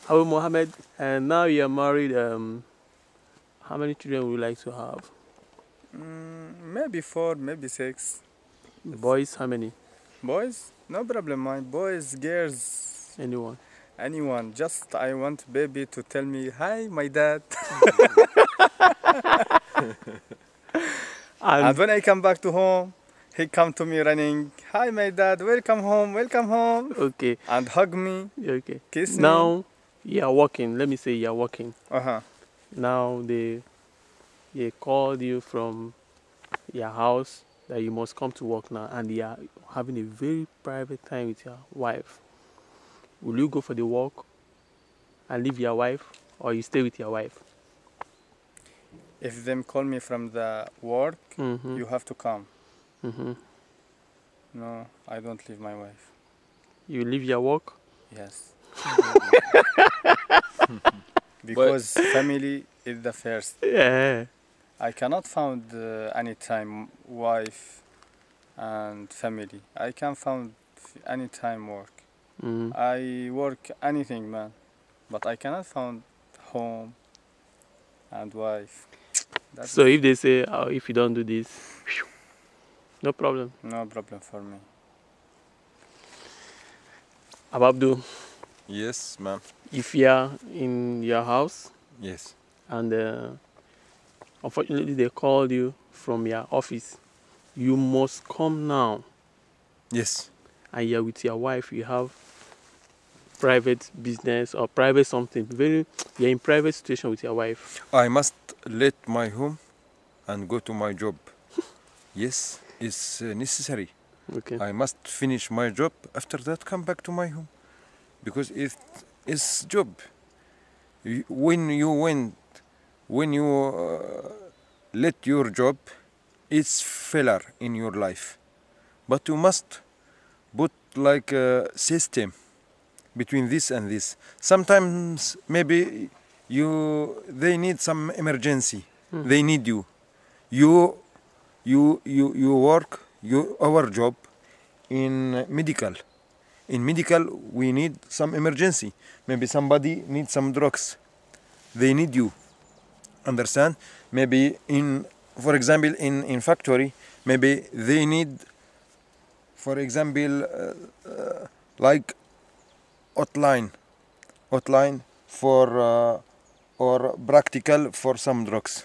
Abu Mohammed, and now you are married. How many children would you like to have? Maybe 4, maybe 6. Boys, how many? Boys? No problem, my boys, girls, Anyone? anyone. Just I want baby to tell me, hi, my dad. And when I come back to home, he come to me running, hi, my dad, welcome home, welcome home. Okay. And hug me, Okay. kiss me. Now you are working. Let me say you are working. Uh-huh. Now they called you from your house that you must come to work now, and they are having a very private time with your wife. Will you go for the work and leave your wife, or you stay with your wife? If them call me from the work, Mm-hmm. you have to come. Mm-hmm. No, I don't leave my wife. You leave your work? Yes. Because family is the first. Yeah. I cannot find any time wife and family. I can find any time work. Mm. I work anything, man, but I cannot find home and wife. That's So if they say, oh, if you don't do this, no problem. no problem for me. Ababdu, Yes, ma'am. if you are in your house Yes. and unfortunately they called you from your office, you must come now, Yes. and you're with your wife, you have private business or private something, you're in private situation with your wife. I must let my home and go to my job. Yes, it's necessary. Okay. I must finish my job. After that, come back to my home, because it's job. When you let your job, it's failure in your life. But you must put like a system between this and this. Sometimes maybe they need some emergency. They need you. You work our job in medical. In medical, we need some emergency. Maybe somebody needs some drugs. They need you. Understand? Maybe for example, in factory, maybe they need, for example, like outline for or practical for some drugs.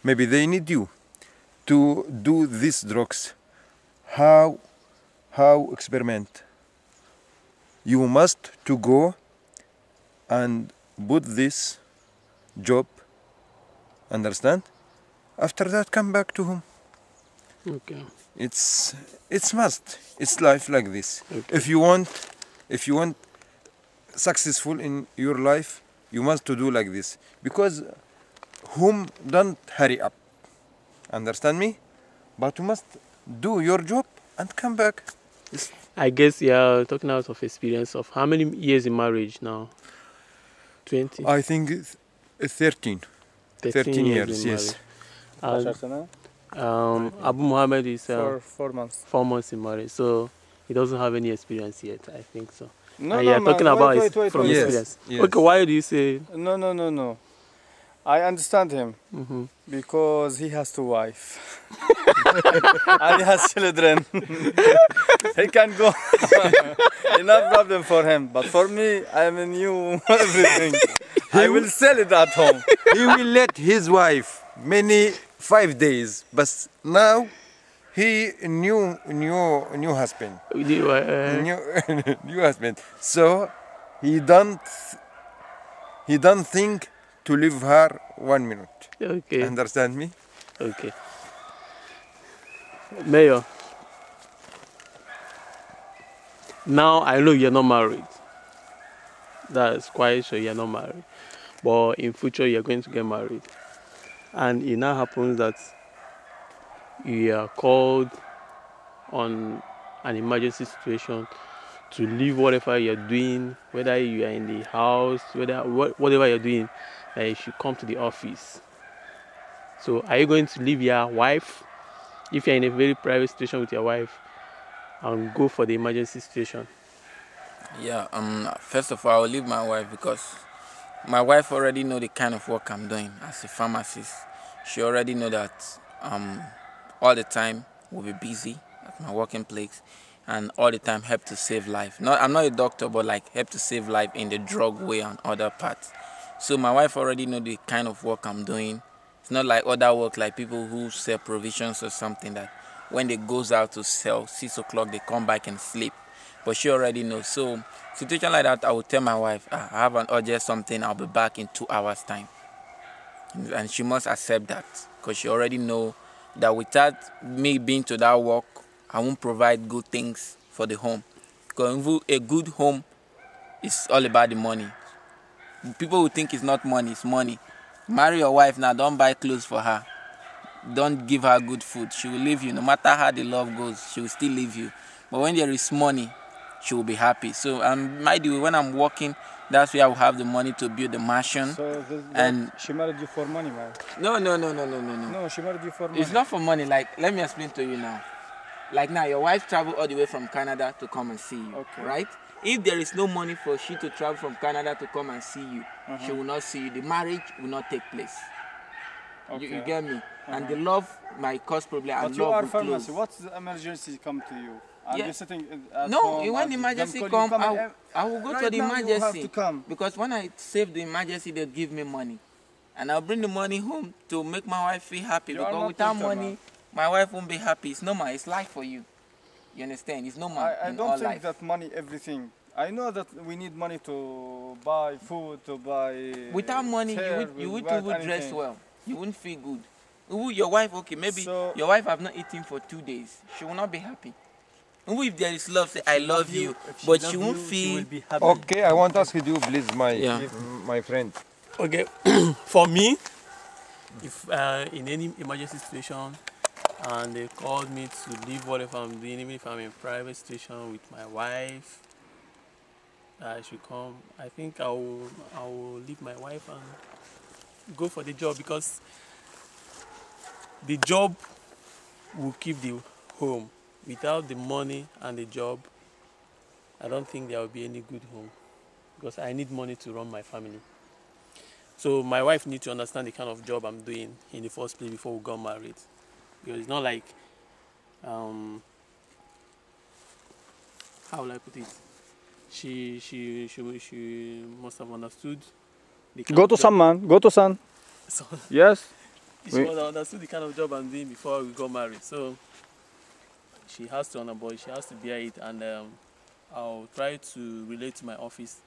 Maybe they need you to do these drugs. How experiment? You must to go and put this job. Understand? After that, come back to home. Okay. It's must. It's life like this. Okay. If you want successful in your life, you must to do like this. Because whom don't hurry up. Understand me? But you must do your job and come back. I guess you're talking out of experience of how many years in marriage now? 20? I think 13. 13 years, in yes. marriage. And Abu Mohammed is For 4 months. 4 months in marriage, so he doesn't have any experience yet, I think so. No, And no, you're man. talking about wait, wait, from wait, wait. experience. Yes. Okay, why do you say? No. I understand him Mhm. because he has 2 wives and he has children. He can go. Enough problem for him. But for me, I am a new everything. I will sell it at home. He will let his wife many 5 days, but now he new husband. New husband. So he don't think to leave her 1 minute. Okay. Understand me? Okay. Mayor, now I know you're not married. That's quite sure you're not married. But in future you're going to get married. And it now happens that you are called on an emergency situation to leave whatever you're doing, whether you are in the house, whatever you're doing, that you should come to the office. So are you going to leave your wife, if you're in a very private situation with your wife, and go for the emergency situation? Yeah, first of all, I will leave my wife because My wife already know the kind of work I'm doing as a pharmacist. She already know that all the time we'll be busy at my working place and all the time help to save life. I'm not a doctor, but like help to save life in the drug way and other parts. So my wife already know the kind of work I'm doing. It's not like other work like people who sell provisions or something that when they goes out to sell 6 o'clock they come back and sleep. But she already knows. So situation like that, I will tell my wife, I have an urgent something, I'll be back in 2 hours time. And she must accept that because she already know that without me being to that work, I won't provide good things for the home. Because a good home is all about the money. People will think it's not money, it's money. Marry your wife now, don't buy clothes for her. Don't give her good food. She will leave you. No matter how the love goes, she will still leave you. But when there is money, she will be happy. So mind you, when I'm working, that's where I will have the money to build the mansion. So and she married you for money, man? No. No, she married you for money. It's not for money. Like, let me explain to you now. Like now, your wife traveled all the way from Canada to come and see you, okay, right? If there is no money for she to travel from Canada to come and see you, she will not see you. The marriage will not take place. Okay. You get me? And the love might cause problem. But And you love are will pharmacy. close. What's the emergency come to you? Are Yeah. you sitting at No, home when and the them emergency call you, come, and I will go right to the now you have emergency. to come. Because when I save the emergency, they'll give me money. And I'll bring the money home to make my wife feel happy. You are Because not without thinker, money, my wife won't be happy. It's normal. It's life for you. You understand? It's normal I in don't all think life. that money everything. I know that we need money to buy food, to buy. Without money, chair, you would buy dress anything. well. You wouldn't feel good. Your wife, okay, maybe So- your wife have not eaten for 2 days. She will not be happy. Even if there is love, say I love you, but she won't feel. Okay, I want to ask you, please, Yeah. my friend. Okay, for me, if in any emergency situation and they called me to leave whatever I'm doing, even if I'm in private station with my wife, I should come. I think I will leave my wife and go for the job because the job will keep the home. Without the money and the job, I don't think there will be any good home because I need money to run my family. So my wife needs to understand the kind of job I'm doing in the first place before we got married. Because it's not like, how will I put it? She must have understood the kind Go of to job- some man. Go to son. So Yes. she must have understood the kind of job I'm doing before we got married. So she has to understand, she has to bear it, and I'll try to relate to my office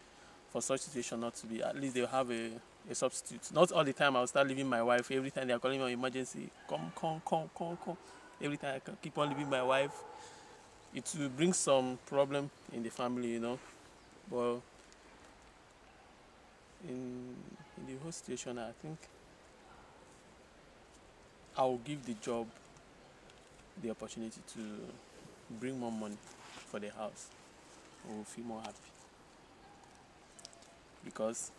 for such situation not to be. At least they'll have a substitute. Not all the time I'll start leaving my wife. Every time they're calling me on emergency, come. Every time I can keep on leaving my wife, it will bring some problem in the family, you know. But in the whole situation, I think I will give the job the opportunity to bring more money for the house. I will feel more happy because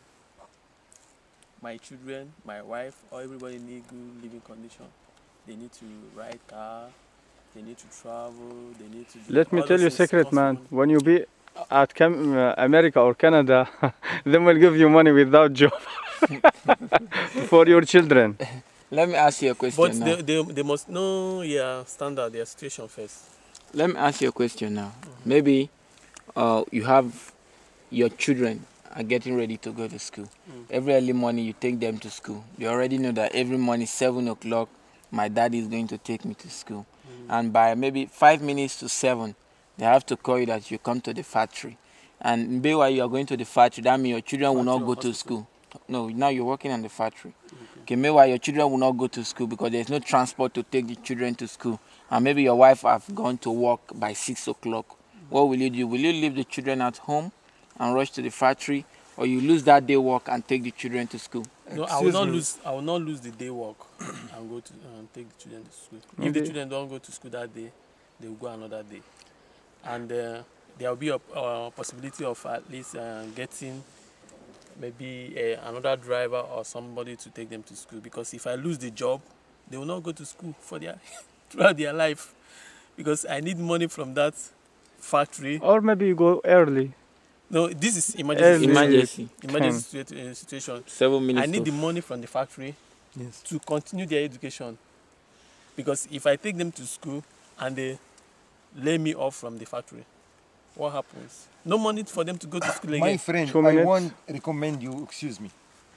my children, my wife, or everybody need good living condition. They need to ride car, they need to travel, they need to do Let me all tell those you a things secret, cost man. money. When you be at America or Canada, they will give you money without job for your children. Let me ask you a question But now. they must know standard, their situation first. Let me ask you a question now. Maybe you have your children are getting ready to go to school. Every early morning you take them to school. They already know that every morning 7 o'clock my daddy is going to take me to school. And by maybe 5 minutes to 7, they have to call you that you come to the factory. And maybe while you are going to the factory, that means your children will not Factory go or to hospital? school. No, now you're working in the factory. Okay, meanwhile your children will not go to school because there's no transport to take the children to school. And maybe your wife have gone to work by 6 o'clock. What will you do? Will you leave the children at home and rush to the factory, or you lose that day work and take the children to school? No, I will not lose the day work and go to take the children to school. If the Okay. children don't go to school that day, they will go another day, and there will be a possibility of at least getting maybe another driver or somebody to take them to school. Because if I lose the job, they will not go to school for their throughout their life, because I need money from that factory. Or maybe you go early. No, this is emergency. Emergency. Situation. 7 minutes. I need to- the money from the factory Yes. to continue their education. Because if I take them to school and they lay me off from the factory, what happens? No money for them to go to school My again. friend, 2 I minutes. want recommend you, excuse me,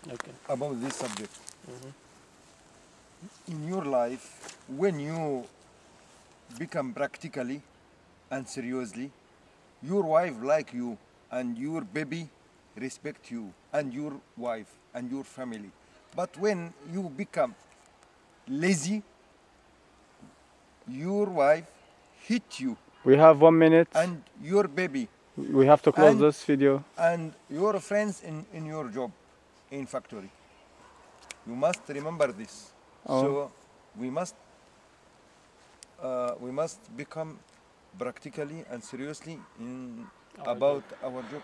Okay. about this subject. In your life, when you become practically and seriously, your wife like you and your baby respect you and your wife and your family. But when you become lazy, your wife hit you We have 1 minute. and your baby We have to close and- this video. and your friends in your job in factory. You must remember this. Oh. So we must become practically and seriously in about our job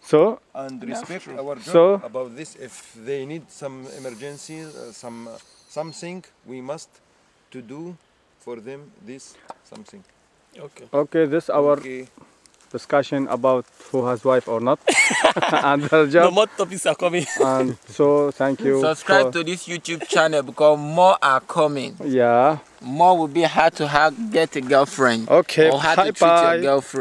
So, and respect our job So- about this. If they need some emergency, something, we must to do for them this something. Okay. okay, this our Okay. discussion about who has wife or not and the No job. more topics are coming. And so, thank you. Subscribe for- to this YouTube channel because more are coming. Yeah. More will be how to get a girlfriend. Okay, Or how to treat bye-bye. your girlfriend.